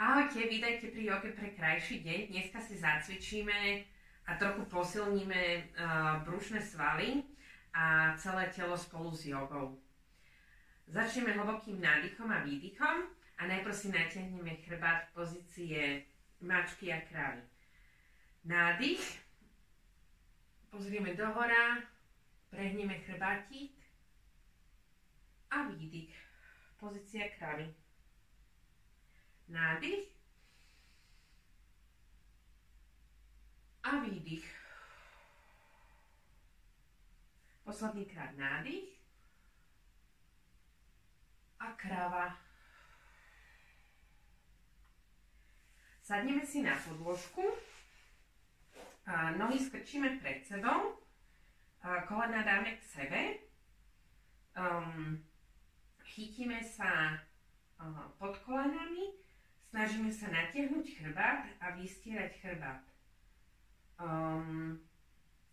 Ahojte, vítajte pri joge pre krajší deň. Dneska si zacvičíme a trochu posilníme brušné svaly a celé telo spolu s jogou. Začneme hlbokým nádychom a výdychom a najprv si natiahneme chrbát v pozície mačky a kravy. Nádych, pozrieme dohora, prehneme chrbátik a výdych, pozícia kravy. Nádych a výdych. Posledný krát nádych a krava. Sadneme si na podložku, nohy skrčíme pred sebou, kolena dáme k sebe, chytíme sa pod kolenami, snažíme sa natiahnuť chrbát a vystierať chrbát.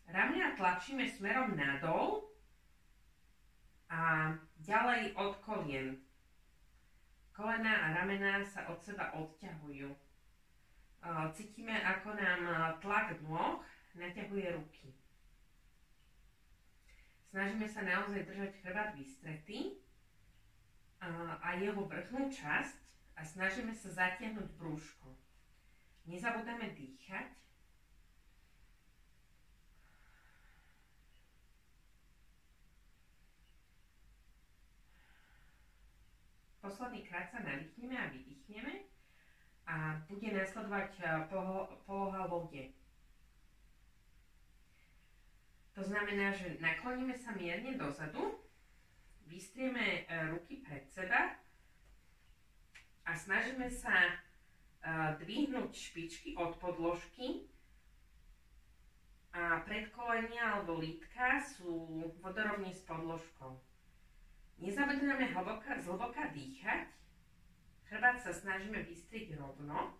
Ramena tlačíme smerom nadol a ďalej od kolien. Kolená a ramená sa od seba odťahujú. Cítime, ako nám tlak nôh naťahuje ruky. Snažíme sa naozaj držať chrbát vystretý a jeho vrchnú časť a snažíme sa zatiahnuť brúško. Nezabúdame dýchať. Posledný krát sa nadýchneme a vydýchneme a bude nasledovať poloha lode. To znamená, že nakloníme sa mierne dozadu, vystrieme ruky pred seba a snažíme sa dvihnúť špičky od podložky a predkolenia alebo lítka sú vodorovne s podložkou. Nezabudneme zhlboka dýchať, chrbát sa snažíme vystrieť rovno.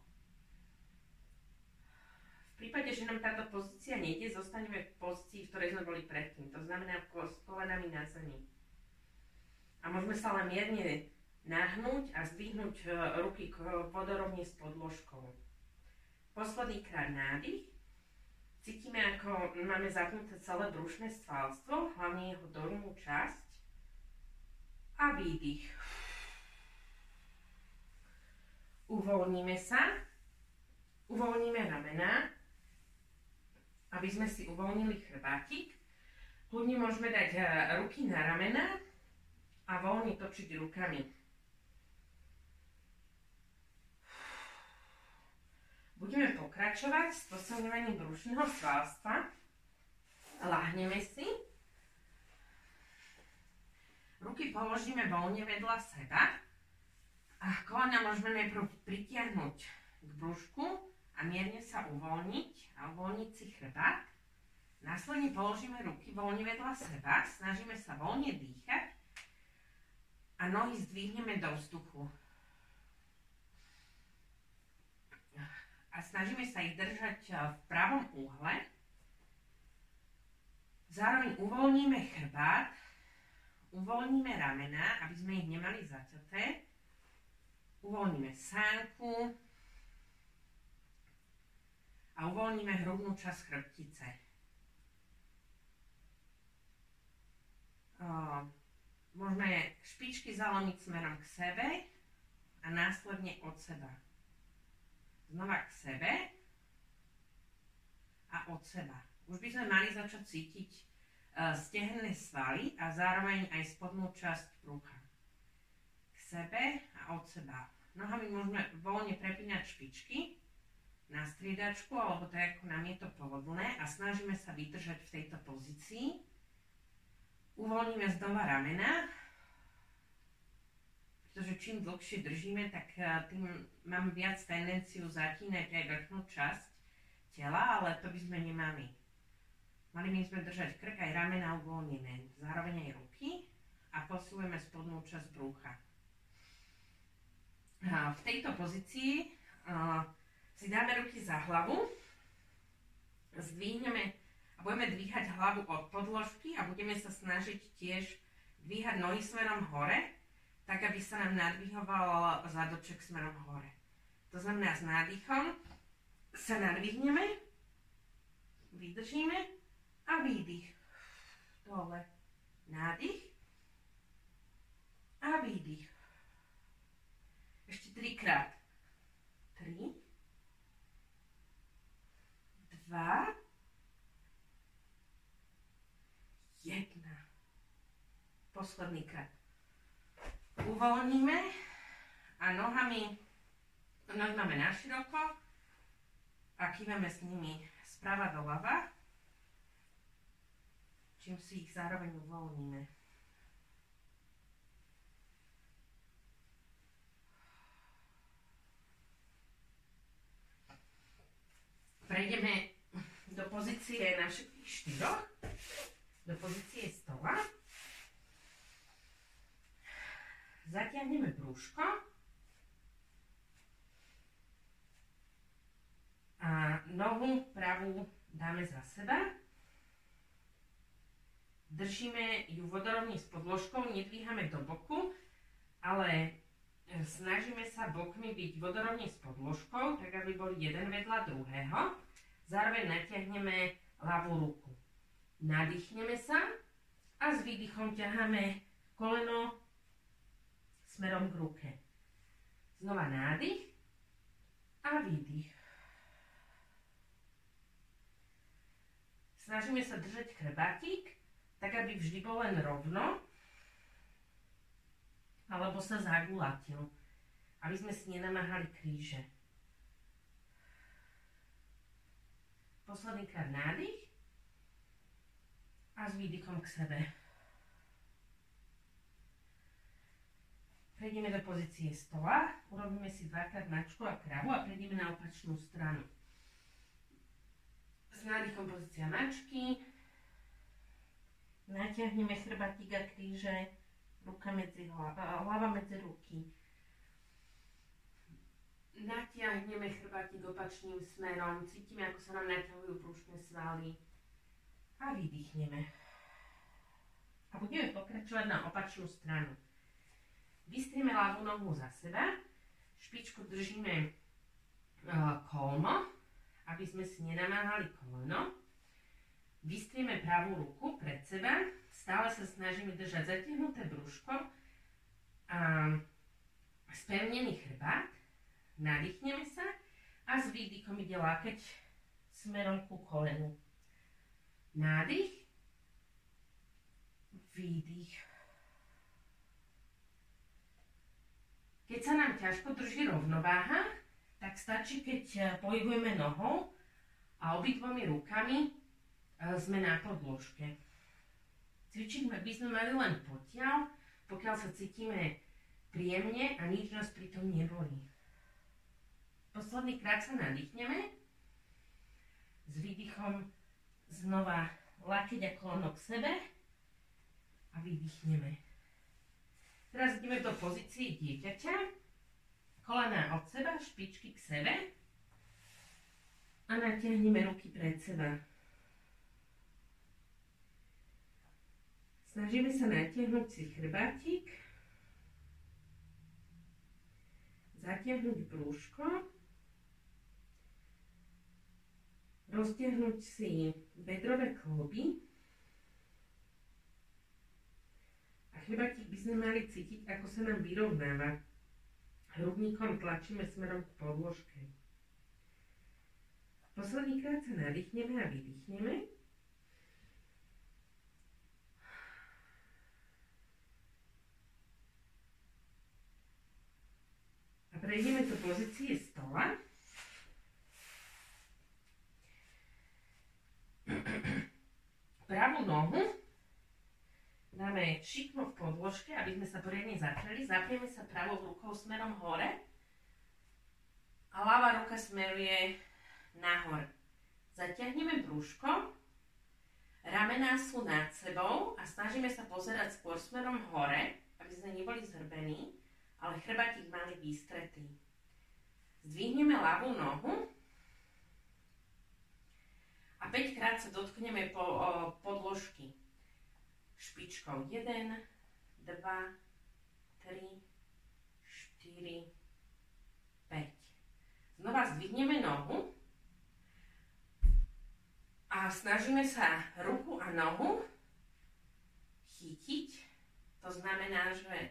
V prípade, že nám táto pozícia nejde, zostaneme v pozícii, v ktorej sme boli predtým, to znamená s kolenami na zemi. A môžeme sa len mierne nahnúť a zdvihnúť ruky vodorovne s podložkou. Posledný krát nádych. Cítime, ako máme zapnuté celé brušné svalstvo, hlavne jeho dolnú časť. A výdych. Uvoľníme sa. Uvoľníme ramená, aby sme si uvoľnili chrbátik. Kľudne môžeme dať ruky na ramená a voľne točiť rukami. Budeme pokračovať s posilňovaním brušného svalstva. Láhneme si. Ruky položíme voľne vedľa seba a kolena môžeme najprv pritiahnuť k brúšku a mierne sa uvoľniť a uvoľniť si chrbát. Následne položíme ruky voľne vedľa seba, snažíme sa voľne dýchať a nohy zdvihneme do vzduchu. A snažíme sa ich držať v pravom úhle. Zároveň uvoľníme chrbát, uvoľníme ramená, aby sme ich nemali zaťaté. Uvoľníme sánku a uvoľníme hrudnú časť chrbtice. Môžeme špičky zalomiť smerom k sebe a následne od seba. Znova k sebe a od seba. Už by sme mali začať cítiť stehenné svaly a zároveň aj spodnú časť brucha. K sebe a od seba. Nohami môžeme voľne prepínať špičky na striedačku, alebo tak, ako nám je to pohodlné a snažíme sa vydržať v tejto pozícii. Uvoľníme znova ramená, pretože čím dlhšie držíme, tak tým máme viac tendenciu zatínať aj vrchnú časť tela, ale to by sme nemali. Mali by sme držať krk aj ramená uvoľnené, zároveň aj ruky a posilujeme spodnú časť brúcha. V tejto pozícii si dáme ruky za hlavu, zdvihneme a budeme dvíhať hlavu od podložky a budeme sa snažiť tiež dvíhať nohy smerom hore, tak aby sa nám nadvihoval zadoček smerom hore. To znamená, s nádychom sa nadvihneme, vydržíme a výdych. Dole. Nádych a výdych. Ešte 3-krát. 3, 2, 1. Posledný krát. Uvoľníme a nohy máme naširoko a kývame s nimi sprava doľava, čím si ich zároveň uvoľníme. Prejdeme do pozície na všetkých 4, do pozície stola. Zatiahneme brúško a nohu pravú dáme za seba. Držíme ju vodorovne s podložkou, nedvíhame do boku, ale snažíme sa bokmi byť vodorovne s podložkou, tak aby boli jeden vedľa druhého. Zároveň natiahneme ľavú ruku. Nadýchneme sa a s výdychom ťaháme koleno smerom k ruke. Znova nádych a výdych. Snažíme sa držať chrbátik, tak aby vždy bol len rovno, alebo sa zagulatil, aby sme si nenamáhali kríže. Posledný krát nádych a s výdychom k sebe. Prejdeme do pozície stola, urobíme si 2-krát mačku a kravu a prejdeme na opačnú stranu. S nádychom pozícia mačky, natiahneme chrbátik a kríže, ruka medzi hlava medzi ruky. Natiahneme chrbátik opačným smerom, cítime, ako sa nám naťahujú brúšne svaly a vydýchneme. A budeme pokračovať na opačnú stranu. Vystrieme ľavú nohu za seba, špičku držíme kolmo, aby sme si nenamáhali koleno. Vystrieme pravú ruku pred seba, stále sa snažíme držať zatiahnuté brúško a spevnený chrbát. Nadýchneme sa a s výdychom ide lákeť smerom ku kolenu. Nádych, výdych. Keď sa nám ťažko drží rovnováha, tak stačí, keď pohybujeme nohou a obidvomi rukami sme na podložke. Cvičiť by sme mali len potiaľ, pokiaľ sa cítime príjemne a nič nás pritom nebolí. Posledný krát sa nadýchneme. S výdychom znova lakeť a koleno k sebe a vydýchneme. Teraz ideme do pozície dieťaťa. Kolená od seba, špičky k sebe a natiahneme ruky pred seba. Snažíme sa natiahnuť si chrbátik, zatiahnuť brúško, roztiahnuť si bedrové kĺby a chrbátik by sme mali cítiť, ako sa nám vyrovnáva. Hrudníkom tlačíme smerom k podložke. Posledný krát sa nadýchneme a vydýchneme. A prejdeme do pozície stola. Pravú nohu dáme šikmo v podložke, aby sme sa poriadne zapreli. Zaprieme sa pravou rukou smerom hore a ľavá ruka smeruje nahor. Zatiahneme brúško, ramená sú nad sebou a snažíme sa pozerať skôr smerom hore, aby sme neboli zhrbení, ale chrbátik mali vystretý. Zdvihneme ľavú nohu a 5 krát sa dotkneme podložky. Špičkou 1, 2, 3, 4, 5. zdvihneme nohu a snažíme sa ruku a nohu chytiť. To znamená, že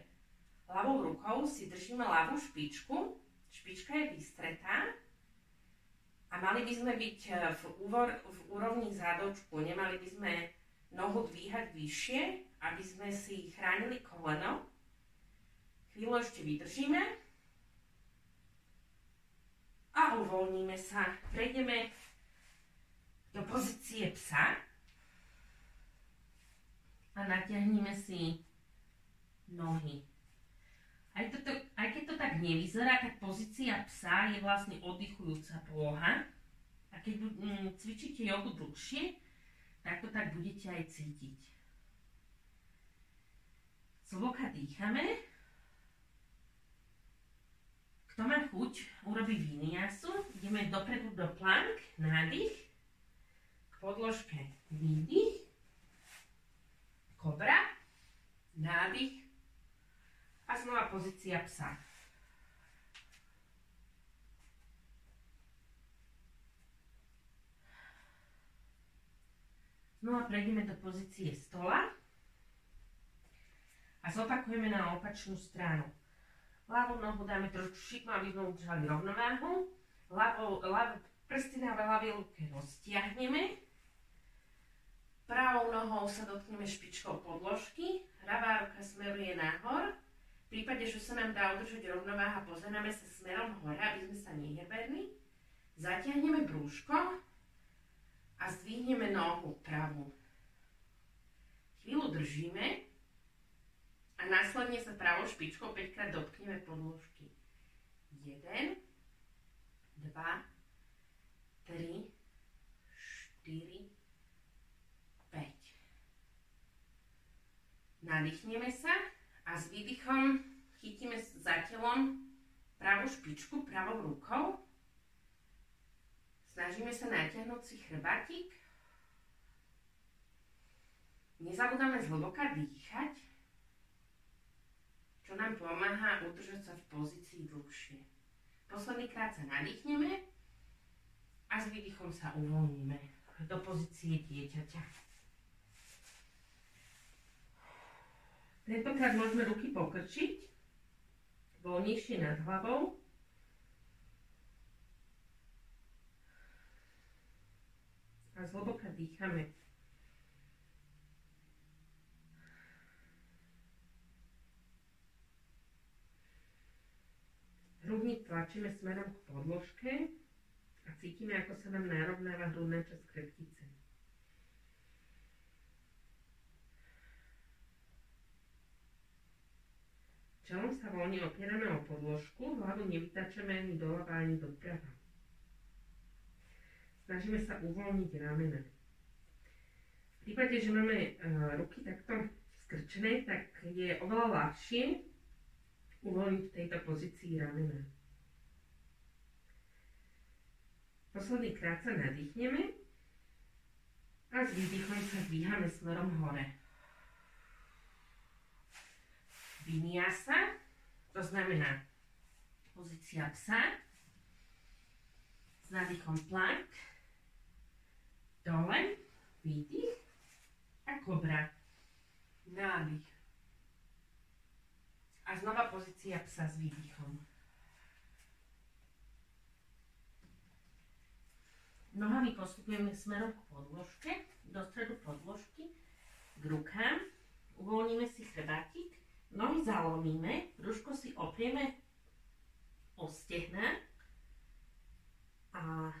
ľavou rukou si držíme ľavú špičku, špička je vystretá a mali by sme byť v úrovni zádočku, nemali by sme nohu dvíhať vyššie, aby sme si chránili koleno. Chvíľu ešte vydržíme a uvoľníme sa. Prejdeme do pozície psa a natiahneme si nohy. Aj keď to tak nevyzerá, tak pozícia psa je vlastne oddychujúca poloha. A keď cvičíte jogu dlhšie, tak to tak budete aj cítiť. Zhlboka dýchame. Kto má chuť, urobí vinyásu. Ideme dopredu do plank, nádych. K podložke výdych. Kobra, nádych. A znova pozícia psa. Znova prejdeme do pozície stola a zopakujeme na opačnú stranu. Ľavú nohu dáme trošku šikmo, aby sme udržali rovnováhu. Ľavé prsty na ľavej ruke roztiahneme. Pravou nohou sa dotkneme špičkou podložky. Ľavá ruka smeruje nahor. V prípade, že sa nám dá udržať rovnováha, pozeráme sa smerom hore, aby sme sa nehybeli. Zatiahneme brúško a zdvihneme nohu pravú. Chvíľu držíme a následne sa pravou špičkou 5-krát dotkneme podložky. 1, 2, 3, 4, 5. Nadýchneme sa a s výdychom chytíme za telom pravú špičku pravou rukou. Snažíme sa natiahnuť si chrbátik. Nezabúdame zhlboka dýchať, čo nám pomáha udržať sa v pozícii dlhšie. Posledný krát sa nadýchneme a s výdychom sa uvoľníme do pozície dieťaťa. Tentokrát môžeme ruky pokrčiť, voľnejšie nad hlavou. A zhlboka dýchame. Hrudník tlačíme smerom k podložke a cítime, ako sa nám narovnáva hrudná časť chrbtice. Čelom sa voľne opierame o podložku, hlavu nevytáčame ani doľava, ani doprava. Snažíme sa uvoľniť ramena. V prípade, že máme ruky takto skrčené, tak je oveľa ľahšie uvoľniť v tejto pozícii ramena. Posledný krát sa nadýchneme a s výdychom sa dvíhame smerom hore. Vinyasa, to znamená pozícia psa, s nádychom plank, dole, výdych a kobra, nádych. A znova pozícia psa s výdychom. Nohami postupujeme smerom k podložke, do stredu podložky, k rukám, uvoľníme si chrbátik. Nohy zalomíme, brúško si oprieme o stehná a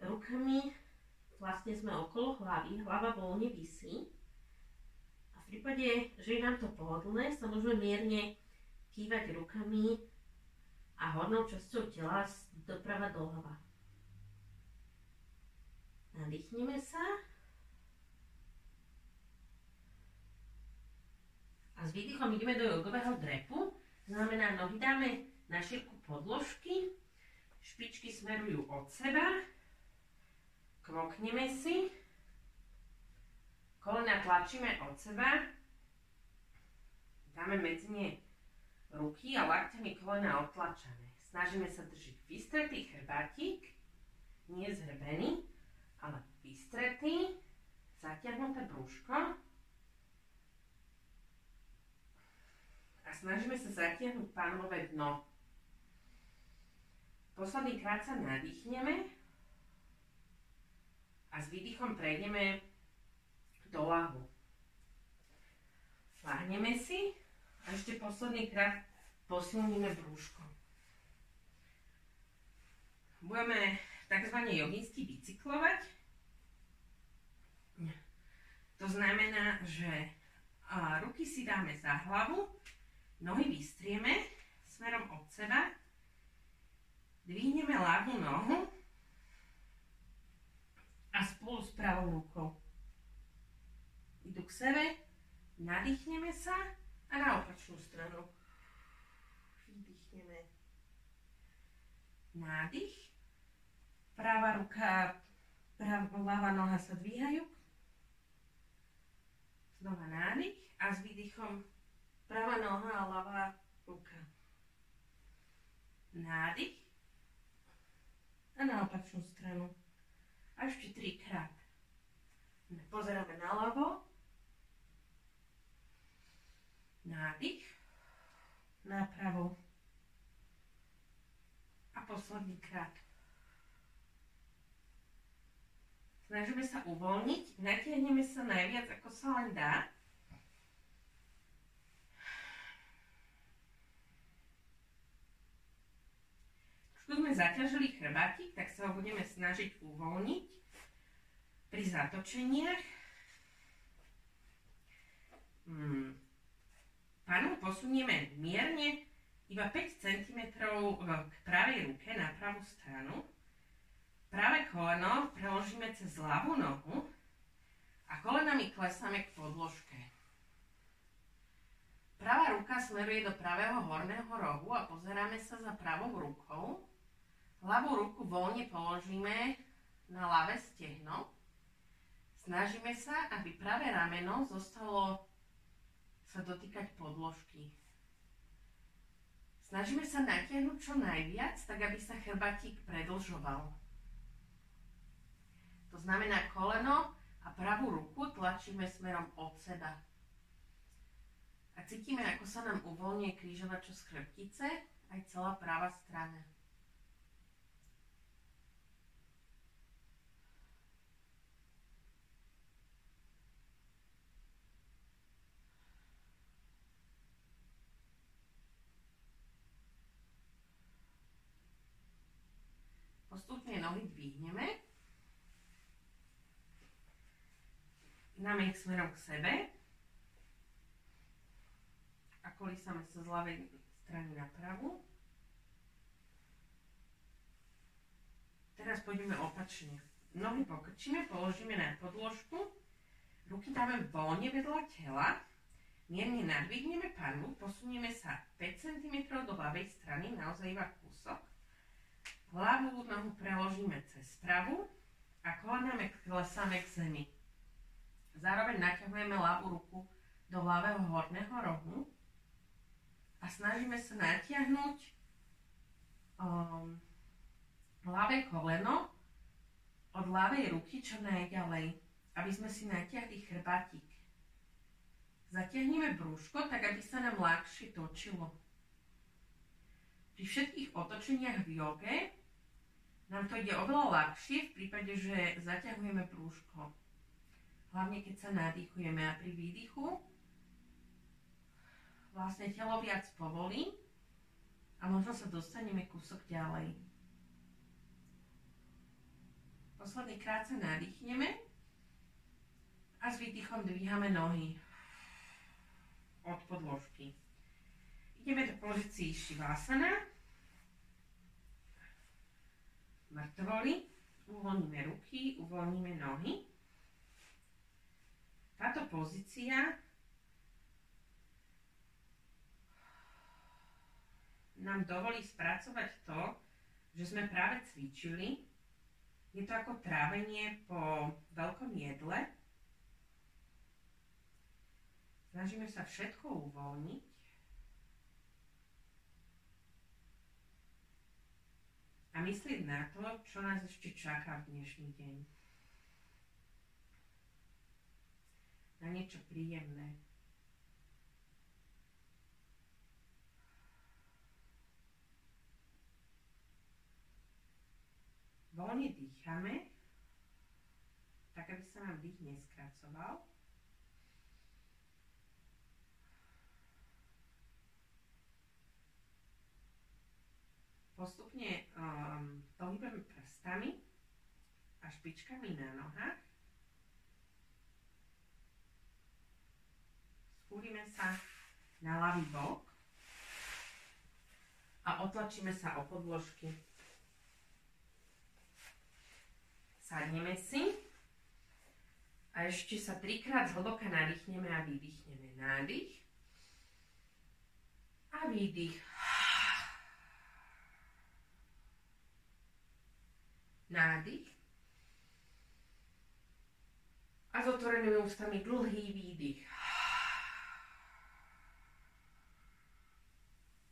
rukami vlastne sme okolo hlavy, hlava voľne visí. A v prípade, že je nám to pohodlné, sa môžeme mierne kývať rukami a hornou časťou tela doprava doľava. Nadýchneme sa. A s výdychom ideme do jogového drepu, znamená nohy dáme na šírku podložky, špičky smerujú od seba, kvokneme si, kolena tlačíme od seba, dáme medzi ne ruky a lakťami kolena odtlačame. Snažíme sa držiť vystretý chrbátik, nie zhrbený, ale vystretý, zatiahnuté brúško. A snažíme sa zatiahnuť pánové dno. Posledný krát sa nadýchneme a s výdychom prejdeme do ľahu. Láhneme si a ešte posledný krát posilníme brúško. Budeme takzvané joginsky bicyklovať. To znamená, že ruky si dáme za hlavu, nohy vystrieme smerom od seba, dvihneme ľavú nohu a spolu s pravou rukou idú k sebe, nadýchneme sa a na opačnú stranu. Vydýchneme. Nádych. Pravá ruka, ľavá noha sa dvíhajú. Znova nádych a s výdychom pravá noha a ľavá ruka. Nádych a na opačnú stranu. A ešte 3-krát. Pozeráme naľavo. Nádych. Napravo. A posledný krát. Snažíme sa uvoľniť. Natiahneme sa najviac, ako sa len dá. Trošku sme zaťažili chrbátik, tak sa ho budeme snažiť uvoľniť pri zatočeniach. Panu posunieme mierne iba 5 cm k pravej ruke na pravú stranu. Pravé koleno preložíme cez ľavú nohu a kolenami klesáme k podložke. Pravá ruka smeruje do pravého horného rohu a pozeráme sa za pravou rukou. Ľavú ruku voľne položíme na ľavé stehno. Snažíme sa, aby pravé rameno zostalo sa dotýkať podložky. Snažíme sa natiahnuť čo najviac, tak aby sa chrbátik predĺžoval. To znamená, koleno a pravú ruku tlačíme smerom od seba. A cítime, ako sa nám uvoľňuje krížovačo z chrbtice, aj celá pravá strana. Postupne nohy dvihneme. Dáme ich smerom k sebe a kolísame sa z ľavej strany na pravú. Teraz pôjdeme opačne. Nohy pokrčíme, položíme na podložku, ruky dáme voľne vedľa tela, mierne nadvihneme panvu, posunieme sa 5 cm do ľavej strany, naozaj iba kúsok. Ľavú nohu preložíme cez pravú a kolenami klesáme k zemi. Zároveň naťahujeme ľavú ruku do ľavého horného rohu a snažíme sa natiahnuť ľavé koleno od ľavej ruky čo najďalej, aby sme si natiahli chrbátik. Zatiahneme brúško, tak aby sa nám ľahšie točilo. Pri všetkých otočeniach v joge nám to ide oveľa ľahšie v prípade, že zaťahujeme brúško. Hlavne keď sa nadýchujeme a pri výdychu vlastne telo viac povolí a možno sa dostaneme kúsok ďalej. Posledný krát sa nadýchneme a s výdychom dvíhame nohy od podložky. Ideme do pozícii Šivásana. Mŕtvoly. Uvoľníme ruky, uvoľníme nohy. Táto pozícia nám dovolí spracovať to, že sme práve cvičili. Je to ako trávenie po veľkom jedle. Snažíme sa všetko uvoľniť. a myslieť na to, čo nás ešte čaká v dnešný deň. Na niečo príjemné. Voľne dýchame, tak aby sa nám dých neskracoval. Postupne pohybujeme prstami a špičkami na nohách. Skúrime sa na ľavý bok a otlačíme sa o podložky. Sadneme si a ešte sa 3-krát zhlboka nadýchneme a vydýchneme. Nádych a výdych. Nádych a s otvorenými ústami dlhý výdych.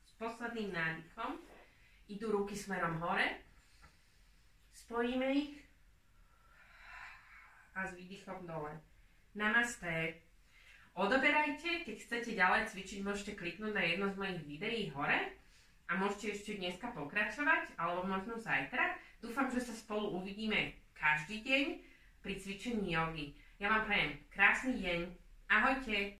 S posledným nádychom idú ruky smerom hore, spojíme ich a s výdychom dole. Namasté. Odoberajte, keď chcete ďalej cvičiť, môžete kliknúť na jedno z mojich videí hore a môžete ešte dneska pokračovať, alebo možno zajtra. Dúfam, že sa spolu uvidíme každý deň pri cvičení jogy. Ja vám prajem krásny deň. Ahojte.